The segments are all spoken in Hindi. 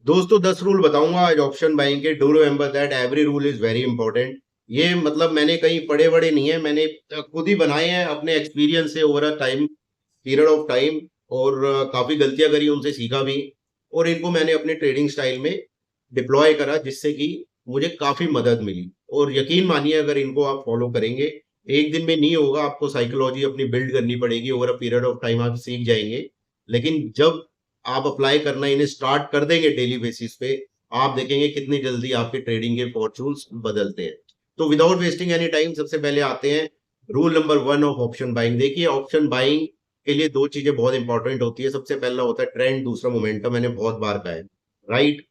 दोस्तों 10 रूल बताऊंगा आज ऑप्शन बाइंग के। Do remember that every rule is very important. ये मतलब मैंने कहीं पढ़े बड़े नहीं है, मैंने खुद ही बनाए हैं अपने एक्सपीरियंस से over a time period of time. और काफी गलतियां करी, उनसे सीखा भी, और इनको मैंने अपने ट्रेडिंग स्टाइल में डिप्लॉय करा, जिससे कि मुझे काफी मदद मिली। और यकीन मानिए अगर इनको आप फॉलो करेंगे, एक दिन में नहीं होगा, आपको साइकोलॉजी अपनी बिल्ड करनी पड़ेगी, over a period of time आप सीख जाएंगे। लेकिन जब आप अप्लाई करना इन्हें स्टार्ट कर देंगे डेली बेसिस पे, आप देखेंगे कितनी जल्दी आपके ट्रेडिंग के फॉर्चून्स बदलते हैं। तो विदाउट वेस्टिंग एनी टाइम सबसे पहले आते हैं rule number 1 of option buying. देखिए ऑप्शन बाइंग के लिए दो चीजें बहुत इंपॉर्टेंट होती है। सबसे पहला होता है ट्रेंड, दूसरा मोमेंटम। मैंने बहुत बार कहा है, राइट।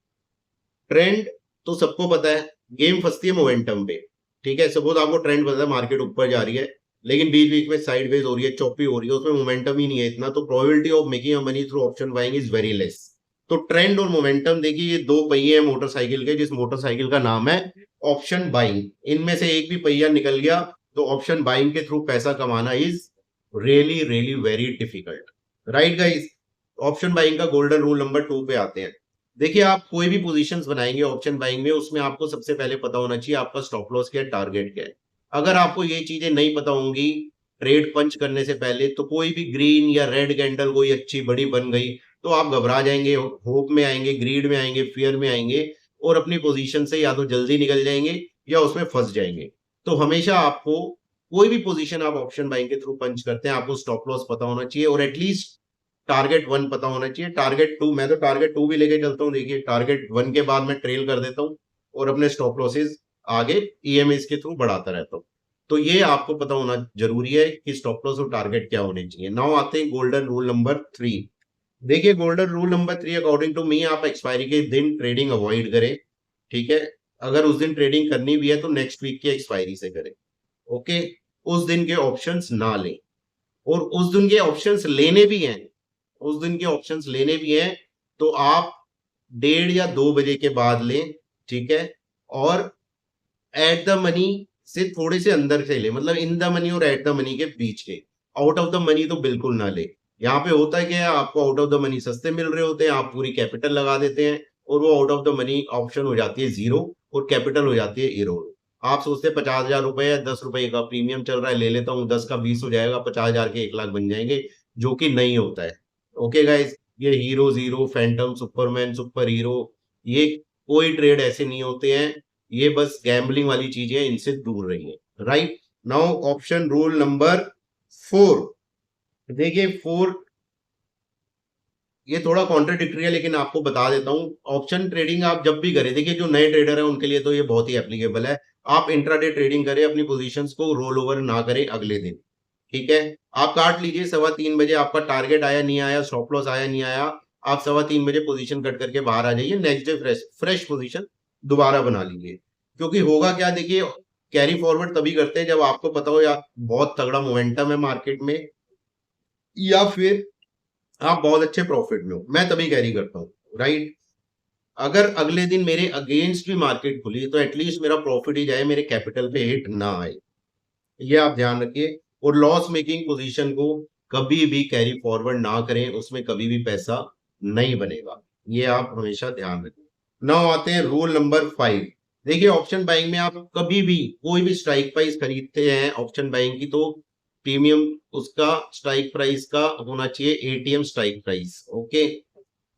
ट्रेंड तो सबको पता है, गेम फंसती है मोमेंटम पे। ठीक है, सपोज आपको ट्रेंड पता है मार्केट ऊपर जा रही है, लेकिन बीच बीच में साइडवेज हो रही है, चौपी हो रही है, उसमें मोमेंटम ही नहीं है इतना, तो probability of making money through option buying is very less. तो ट्रेंड और मोमेंटम, देखिए ये दो पहिए हैं मोटरसाइकिल के, जिस मोटरसाइकिल का नाम है ऑप्शन बाइंग। इनमें से एक भी पहिया निकल गया तो ऑप्शन बाइंग के थ्रू पैसा कमाना is really really very difficult, right guys. Option buying का गोल्डन रूल नंबर 2 पे आते हैं। देखिए आप कोई भी पोजीशंस बनाएंगे ऑप्शन बाइंग में, उसमें आपको सबसे पहले पता होना चाहिए आपका स्टॉप लॉस क्या है, टारगेट क्या है। अगर आपको ये चीजें नहीं पता होंगी ट्रेड पंच करने से पहले, तो कोई भी ग्रीन या रेड कैंडल कोई अच्छी बड़ी बन गई तो आप घबरा जाएंगे, होप में आएंगे, ग्रीड में आएंगे, फियर में आएंगे, और अपनी पोजीशन से या तो जल्दी निकल जाएंगे या उसमें फंस जाएंगे। तो हमेशा आपको कोई भी पोजीशन आप ऑप्शन बाइंग के थ्रू पंच करते हैं, आपको स्टॉप लॉस पता होना चाहिए, और एटलीस्ट टारगेट 1 पता होना चाहिए। टारगेट 2, मैं तो टारगेट 2 भी लेके चलता हूँ। देखिए टारगेट 1 के बाद मैं ट्रेल कर देता हूँ और अपने स्टॉप लॉसेस आगे ईएमएस के थ्रू बढ़ाता रहता हूँ। तो ये आपको पता होना जरूरी है कि स्टॉप लॉस और टारगेट क्या होने चाहिए। नाउ आते हैं गोल्डन रूल नंबर 3। देखिए golden rule number 3 according to me, आप एक्सपायरी के दिन ट्रेडिंग अवॉइड करें। ठीक है, अगर उस दिन ट्रेडिंग करनी भी है तो नेक्स्ट वीक की एक्सपायरी से करें। ओके, उस दिन के ऑप्शंस ना लें, और उस दिन के ऑप्शंस लेने भी हैं, उस दिन के ऑप्शंस लेने भी हैं तो आप 1:30 या 2 बजे के बाद लें। ठीक है, और एट द मनी से थोड़े से अंदर से ले, मतलब इन द मनी और एट द मनी के बीच के। आउट ऑफ द मनी तो बिल्कुल ना ले। यहाँ पे होता है क्या है, आपको आउट ऑफ द मनी सस्ते मिल रहे होते हैं, आप पूरी कैपिटल लगा देते हैं, और वो out of the money option हो जाती है जीरो, और कैपिटल हो जाती है इरोड। आप सोचते हैं 50,000 रुपए है, 10 रुपए का प्रीमियम चल रहा है, ले लेता हूँ, 10 का 20 हो जाएगा, 50,000 के 1 लाख बन जाएंगे, जो कि नहीं होता है। ओके गाइस, ये hero zero, Phantom, Superman, super hero, ये कोई ट्रेड ऐसे नहीं होते हैं। ये बस गैम्बलिंग वाली चीजें, इनसे दूर रहिए, right. Now option rule number 4। देखिए 4 ये थोड़ा कॉन्ट्रडिक्टरी है, लेकिन आपको बता देता हूं। ऑप्शन ट्रेडिंग आप जब भी करें, देखिए जो नए ट्रेडर है उनके लिए तो ये बहुत ही एप्लीकेबल है। आप इंट्राडे ट्रेडिंग करें, अपनी पोजीशंस को रोल ओवर ना करें अगले दिन। ठीक है, आप काट लीजिए 3:15 बजे, आपका टारगेट आया नहीं आया, स्टॉप लॉस आया नहीं आया, आप 3:15 बजे पोजीशन कट करके बाहर आ जाइए, next day fresh fresh position दोबारा बना लीजिए। क्योंकि होगा क्या, देखिए कैरी फॉरवर्ड तभी करते हैं जब आपको पता हो या बहुत तगड़ा मोमेंटम है मार्केट में, या फिर आप बहुत अच्छे प्रॉफिट में हो, मैं तभी कैरी करता हूँ, राइट। अगर अगले दिन मेरे अगेंस्ट भी मार्केट खुली तो एटलीस्ट मेरा प्रॉफिट ही जाए, मेरे कैपिटल पे हिट ना आए, ये आप ध्यान रखिए। और लॉस मेकिंग पोजीशन को कभी भी कैरी फॉरवर्ड ना करें, उसमें कभी भी पैसा नहीं बनेगा, ये आप हमेशा ध्यान रखें। नाउ आते हैं रूल नंबर 5। देखिए ऑप्शन बाइंग में आप कभी भी कोई भी स्ट्राइक प्राइस खरीदते हैं ऑप्शन बाइंग की, तो प्रीमियम उसका स्ट्राइक प्राइस का होना चाहिए एटीएम स्ट्राइक प्राइस। ओके,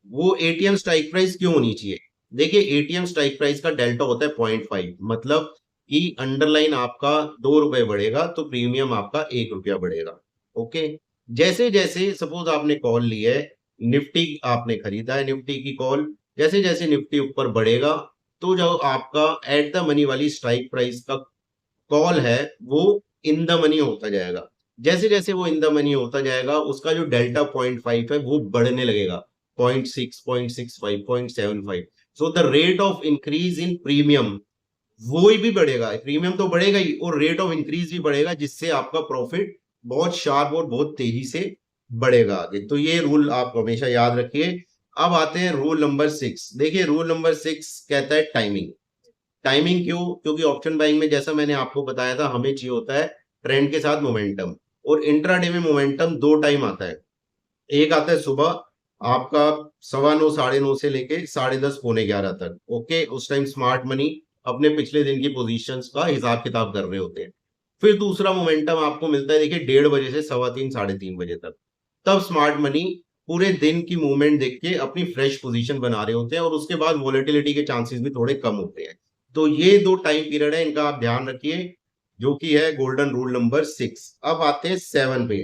वो एटीएम स्ट्राइक प्राइस क्यों होनी चाहिए? देखिए एटीएम स्ट्राइक प्राइस का डेल्टा होता है 0.5, मतलब कि अंडरलाइन आपका 2 रुपए बढ़ेगा तो प्रीमियम आपका 1 रुपया बढ़ेगा। ओके, जैसे जैसे सपोज आपने कॉल ली है, निफ्टी आपने खरीदा है, निफ्टी की कॉल, जैसे जैसे निफ्टी ऊपर बढ़ेगा तो जो आपका एट द मनी वाली स्ट्राइक प्राइस का कॉल है वो इन द मनी होता जाएगा। जैसे जैसे वो इन द मनी होता जाएगा उसका जो डेल्टा 0.5 है वो बढ़ने लगेगा, 0.6, 0.65, 0.75। So the rate of increase in premium वो ही भी बढ़ेगा, प्रीमियम तो बढ़ेगा ही और रेट ऑफ इंक्रीज भी बढ़ेगा, जिससे आपका प्रॉफिट बहुत शार्प और बहुत तेजी से बढ़ेगा आगे। तो ये रूल आप हमेशा याद रखिए। अब आते हैं रूल नंबर 6। देखिए रूल नंबर 6 कहता है टाइमिंग। टाइमिंग क्यों? क्योंकि ऑप्शन बाइंग में जैसा मैंने आपको बताया था, हमें चाहिए होता है ट्रेंड के साथ मोमेंटम, और इंट्राडे में मोमेंटम दो टाइम आता है। एक आता है सुबह, आपका 9:15 9:30 से लेके 10:30 पौने 11 तक। ओके, उस टाइम स्मार्ट मनी अपने पिछले दिन की पोजीशंस का हिसाब किताब कर रहे होते हैं। फिर दूसरा मोमेंटम आपको मिलता है देखिए 1:30 बजे से 3:15 3:30 बजे तक। तब स्मार्ट मनी पूरे दिन की मूवमेंट देख के अपनी फ्रेश पोजीशन बना रहे होते हैं और उसके बाद वोलेटिलिटी के चांसेस भी थोड़े कम होते हैं। तो ये 2 टाइम पीरियड है, इनका आप ध्यान रखिए, जो कि है गोल्डन रूल नंबर 6। अब आते हैं 7 पे।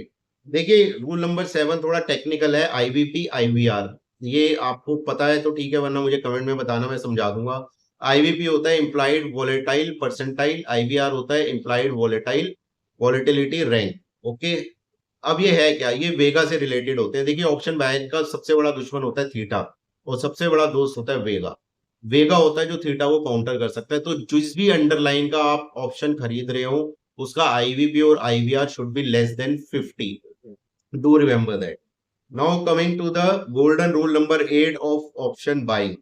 देखिए रूल नंबर 7 थोड़ा टेक्निकल है, आईवीपी आईवीआर। ये आपको पता है तो ठीक है, वरना मुझे कमेंट में बताना, मैं समझा दूंगा। आईवीपी होता है इम्प्लाइड वोलेटाइल परसेंटाइल, आईवीआर होता है implied volatile volatility rank. Okay, अब ये है क्या, ये वेगा से रिलेटेड होते हैं। देखिए ऑप्शन बायर का सबसे बड़ा दुश्मन होता है थीटा और सबसे बड़ा दोस्त होता है वेगा। वेगा होता है जो थीटा को काउंटर कर सकता है। तो जिस भी अंडरलाइन का आप ऑप्शन खरीद रहे हो उसका आईवीपी और IVR should be less than 50। Do remember that. Now coming to the golden rule number 8 of option buying.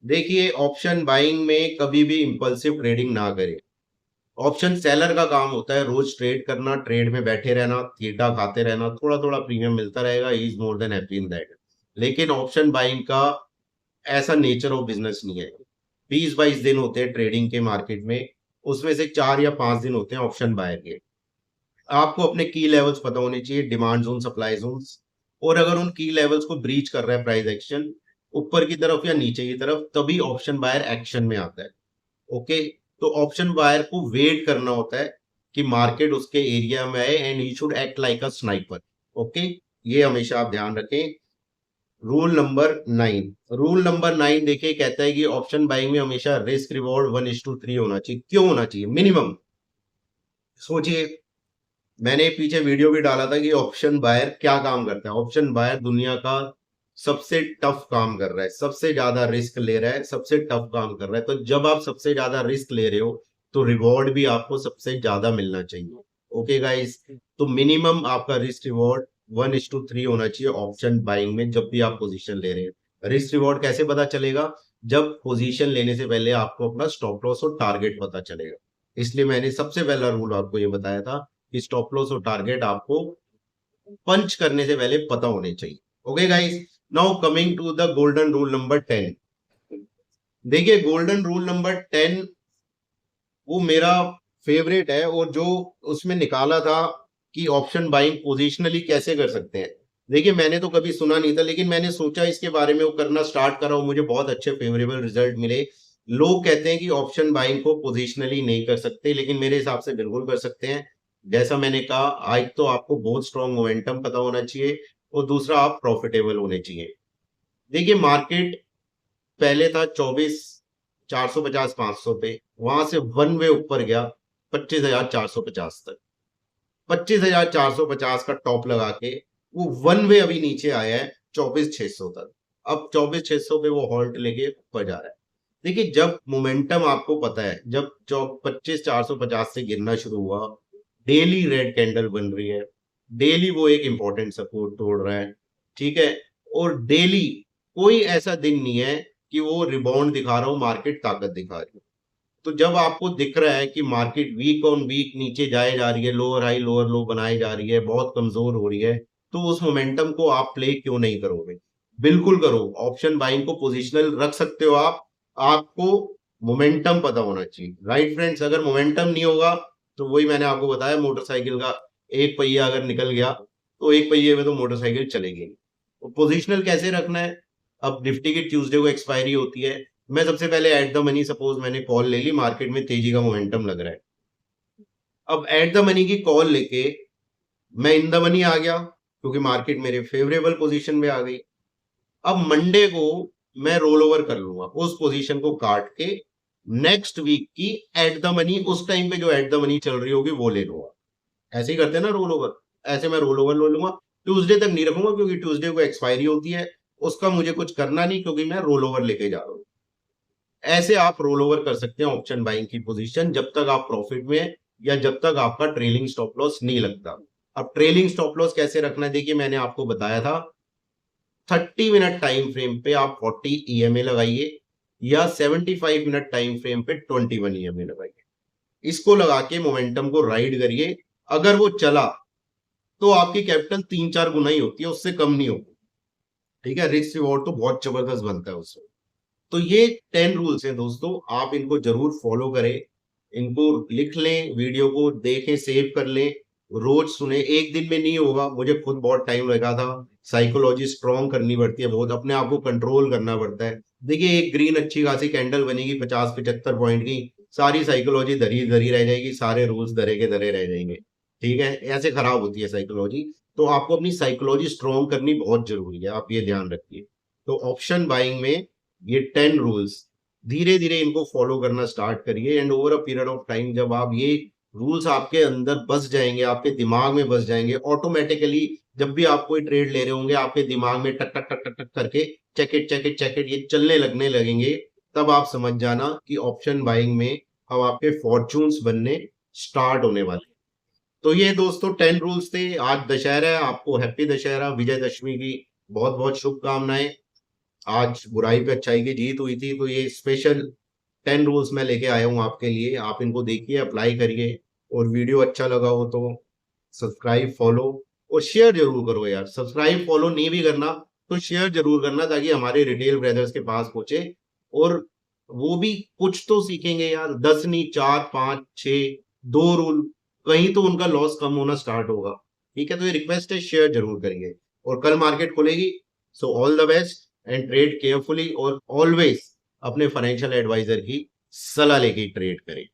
देखिए ऑप्शन बाइंग में कभी भी इंपल्सिव ट्रेडिंग ना करें। ऑप्शन सेलर का काम होता है रोज ट्रेड करना, ट्रेड में बैठे रहना, थीटा खाते रहना, थोड़ा थोड़ा प्रीमियम मिलता रहेगा, he is more than happy in that. लेकिन ऑप्शन बाइंग का ऐसा नेचर ऑफ बिजनेस नहीं है। 20-22 दिन होते हैं ट्रेडिंग के मार्केट में, उसमें से 4 या 5 दिन होते हैं ऑप्शन बायर के। आपको अपने की लेवल्स पता होने चाहिए, डिमांड जोन, सप्लाई जोन्स, और अगर उन की लेवल्स को ब्रीच कर रहा है प्राइस एक्शन ऊपर की तरफ या नीचे की तरफ, तभी ऑप्शन बायर एक्शन में आता है। ओके, तो ऑप्शन बायर को वेट करना होता है कि मार्केट उसके एरिया में आए and he should act like a sniper. Okay, ये हमेशा आप ध्यान रखें। रूल नंबर 9, रूल नंबर 9 देखिए कहता है कि ऑप्शन बाइंग में हमेशा रिस्क रिवॉर्ड 1:3 होना चाहिए। क्यों होना चाहिए मिनिमम? सोचिए, मैंने पीछे वीडियो भी डाला था कि ऑप्शन बायर क्या काम करता है। ऑप्शन बायर दुनिया का सबसे टफ काम कर रहा है, सबसे ज्यादा रिस्क ले रहा है, सबसे टफ काम कर रहा है। तो जब आप सबसे ज्यादा रिस्क ले रहे हो तो रिवॉर्ड भी आपको सबसे ज्यादा मिलना चाहिए। ओके गाइस, तो मिनिमम आपका रिस्क रिवॉर्ड 1:3 होना चाहिए ऑप्शन बाइंग में जब भी आप पोजीशन ले रहे हैं। रिस्क रिवॉर्ड कैसे पता चलेगा? जब पोजीशन लेने से पहले आपको अपना स्टॉप लॉस और टारगेट पता चलेगा। इसलिए मैंने सबसे पहला रूल आपको ये बताया था कि स्टॉप लॉस और टारगेट आपको पंच करने से पहले पता होने चाहिए। Okay guys, now coming to the golden rule number 10। देखिए गोल्डन रूल नंबर 10 वो मेरा फेवरेट है, और जो उसमें निकाला था कि ऑप्शन बाइंग पोजिशनली कैसे कर सकते हैं। देखिए मैंने तो कभी सुना नहीं था, लेकिन मैंने सोचा इसके बारे में वो करना स्टार्ट करा और मुझे बहुत अच्छे फेवरेबल रिजल्ट मिले। लोग कहते हैं कि ऑप्शन बाइंग को पोजिशनली नहीं कर सकते, लेकिन मेरे हिसाब से बिल्कुल कर सकते हैं। जैसा मैंने कहा, आज तो आपको बहुत स्ट्रॉन्ग मोमेंटम पता होना चाहिए और दूसरा आप प्रॉफिटेबल होने चाहिए। देखिए मार्केट पहले था 24 450 500 पे, वहां से वन वे ऊपर गया 25,450 तक। 25,450 का टॉप लगा के वो वन वे अभी नीचे आया है 24,600 तक। अब 24,600 पे वो हॉल्ट लेके ऊपर जा रहा है। देखिए जब मोमेंटम आपको पता है, जब 25,450 से गिरना शुरू हुआ, डेली रेड कैंडल बन रही है, डेली वो एक इंपॉर्टेंट सपोर्ट तोड़ रहा है, ठीक है, और डेली कोई ऐसा दिन नहीं है कि वो रिबाउंड दिखा रहा हो, मार्केट ताकत दिखा रही है। तो जब आपको दिख रहा है कि मार्केट वीक ऑन वीक नीचे जाए जा रही है, लोअर हाई लोअर लो बनाई जा रही है, बहुत कमजोर हो रही है, तो उस मोमेंटम को आप प्ले क्यों नहीं करोगे? बिल्कुल करो। ऑप्शन बाइंग को पोजिशनल रख सकते हो आप। आपको मोमेंटम पता होना चाहिए, राइट फ्रेंड्स। अगर मोमेंटम नहीं होगा तो वही मैंने आपको बताया, मोटरसाइकिल का एक पहिया अगर निकल गया तो एक पहिए में तो मोटरसाइकिल चलेगी नहीं। तो पोजिशनल कैसे रखना है? अब निफ्टी की ट्यूसडे को एक्सपायरी होती है, मैं सबसे पहले एट द मनी सपोज मैंने कॉल ले ली, मार्केट में तेजी का मोमेंटम लग रहा है। अब एट द मनी की कॉल लेके मैं इन द मनी आ गया क्योंकि मार्केट मेरे फेवरेबल पोजीशन में आ गई। अब मंडे को मैं रोल ओवर कर लूंगा उस पोजीशन को काट के, नेक्स्ट वीक की एट द मनी, उस टाइम पे जो एट द मनी चल रही होगी वो ले लूंगा। ऐसे ही करते हैं ना रोल ओवर, ऐसे मैं रोल ओवर ले लूंगा। ट्यूसडे तक नहीं रखूंगा क्योंकि ट्यूसडे को एक्सपायरी होती है, उसका मुझे कुछ करना नहीं क्योंकि मैं रोल ओवर लेके जा रहा हूँ। ऐसे आप रोल ओवर कर सकते हैं ऑप्शन बाइंग की पोजीशन जब तक आप प्रॉफिट में हैं या जब तक आपका ट्रेलिंग स्टॉप लॉस नहीं लगता। अब ट्रेलिंग स्टॉप लॉस कैसे रखना है, देखिए मैंने आपको बताया था 30 मिनट टाइम फ्रेम पे आप 40 ईएमए लगाइए या 75 मिनट टाइम फ्रेम पे 21 ईएमए लगाइए। इसको लगा के मोमेंटम को राइड करिए। अगर वो चला तो आपकी कैपिटल 3-4 गुना ही होती है, उससे कम नहीं होती। ठीक है, रिस्क रिवॉर्ड तो बहुत जबरदस्त बनता है उसमें। तो ये 10 रूल्स हैं दोस्तों, आप इनको जरूर फॉलो करें, इनको लिख लें, वीडियो को देखें, सेव कर लें, रोज सुने। एक दिन में नहीं होगा, मुझे खुद बहुत टाइम लगा था। साइकोलॉजी स्ट्रॉन्ग करनी पड़ती है बहुत, अपने आप को कंट्रोल करना पड़ता है। देखिए, एक ग्रीन अच्छी खासी कैंडल बनेगी 50-75 पॉइंट की, सारी साइकोलॉजी धरी धरी रह जाएगी, सारे रूल्स धरे के धरे रह जाएंगे। ठीक है, ऐसे खराब होती है साइकोलॉजी। तो आपको अपनी साइकोलॉजी स्ट्रॉन्ग करनी बहुत जरूरी है, आप ये ध्यान रखिए। तो ऑप्शन बाइंग में ये 10 रूल्स, धीरे धीरे इनको फॉलो करना स्टार्ट करिए, and over a period of time जब आप ये रूल्स आपके अंदर बस जाएंगे, आपके दिमाग में बस जाएंगे, ऑटोमेटिकली जब भी आप कोई ट्रेड ले रहे होंगे, आपके दिमाग में टक टक टक टक टक करके चेक इट ये चलने लगने लगेंगे। तब आप समझ जाना कि ऑप्शन बाइंग में अब आपके फॉर्चून्स बनने स्टार्ट होने वाले। तो ये दोस्तों 10 रूल्स थे। आज दशहरा है, आपको हैप्पी दशहरा, विजयदशमी की बहुत बहुत शुभकामनाएं। आज बुराई पे अच्छाई की जीत हुई थी, तो ये स्पेशल 10 रूल्स मैं लेके आया हूँ आपके लिए। आप इनको देखिए, अप्लाई करिए, और वीडियो अच्छा लगा हो तो सब्सक्राइब, फॉलो और शेयर जरूर करो यार। सब्सक्राइब फॉलो नहीं भी करना तो शेयर जरूर करना, ताकि हमारे रिटेल ब्रदर्स के पास पहुंचे, और वो भी कुछ तो सीखेंगे यार। 10 नहीं, 4, 5, 6, 2 रूल, कहीं तो उनका लॉस कम होना स्टार्ट होगा। ठीक है, तो ये रिक्वेस्ट है, शेयर जरूर करिए। और कल मार्केट खुलेगी, so all the best, and trade carefully, और ऑलवेज अपने फाइनेंशियल एडवाइजर की सलाह लेके ट्रेड करें।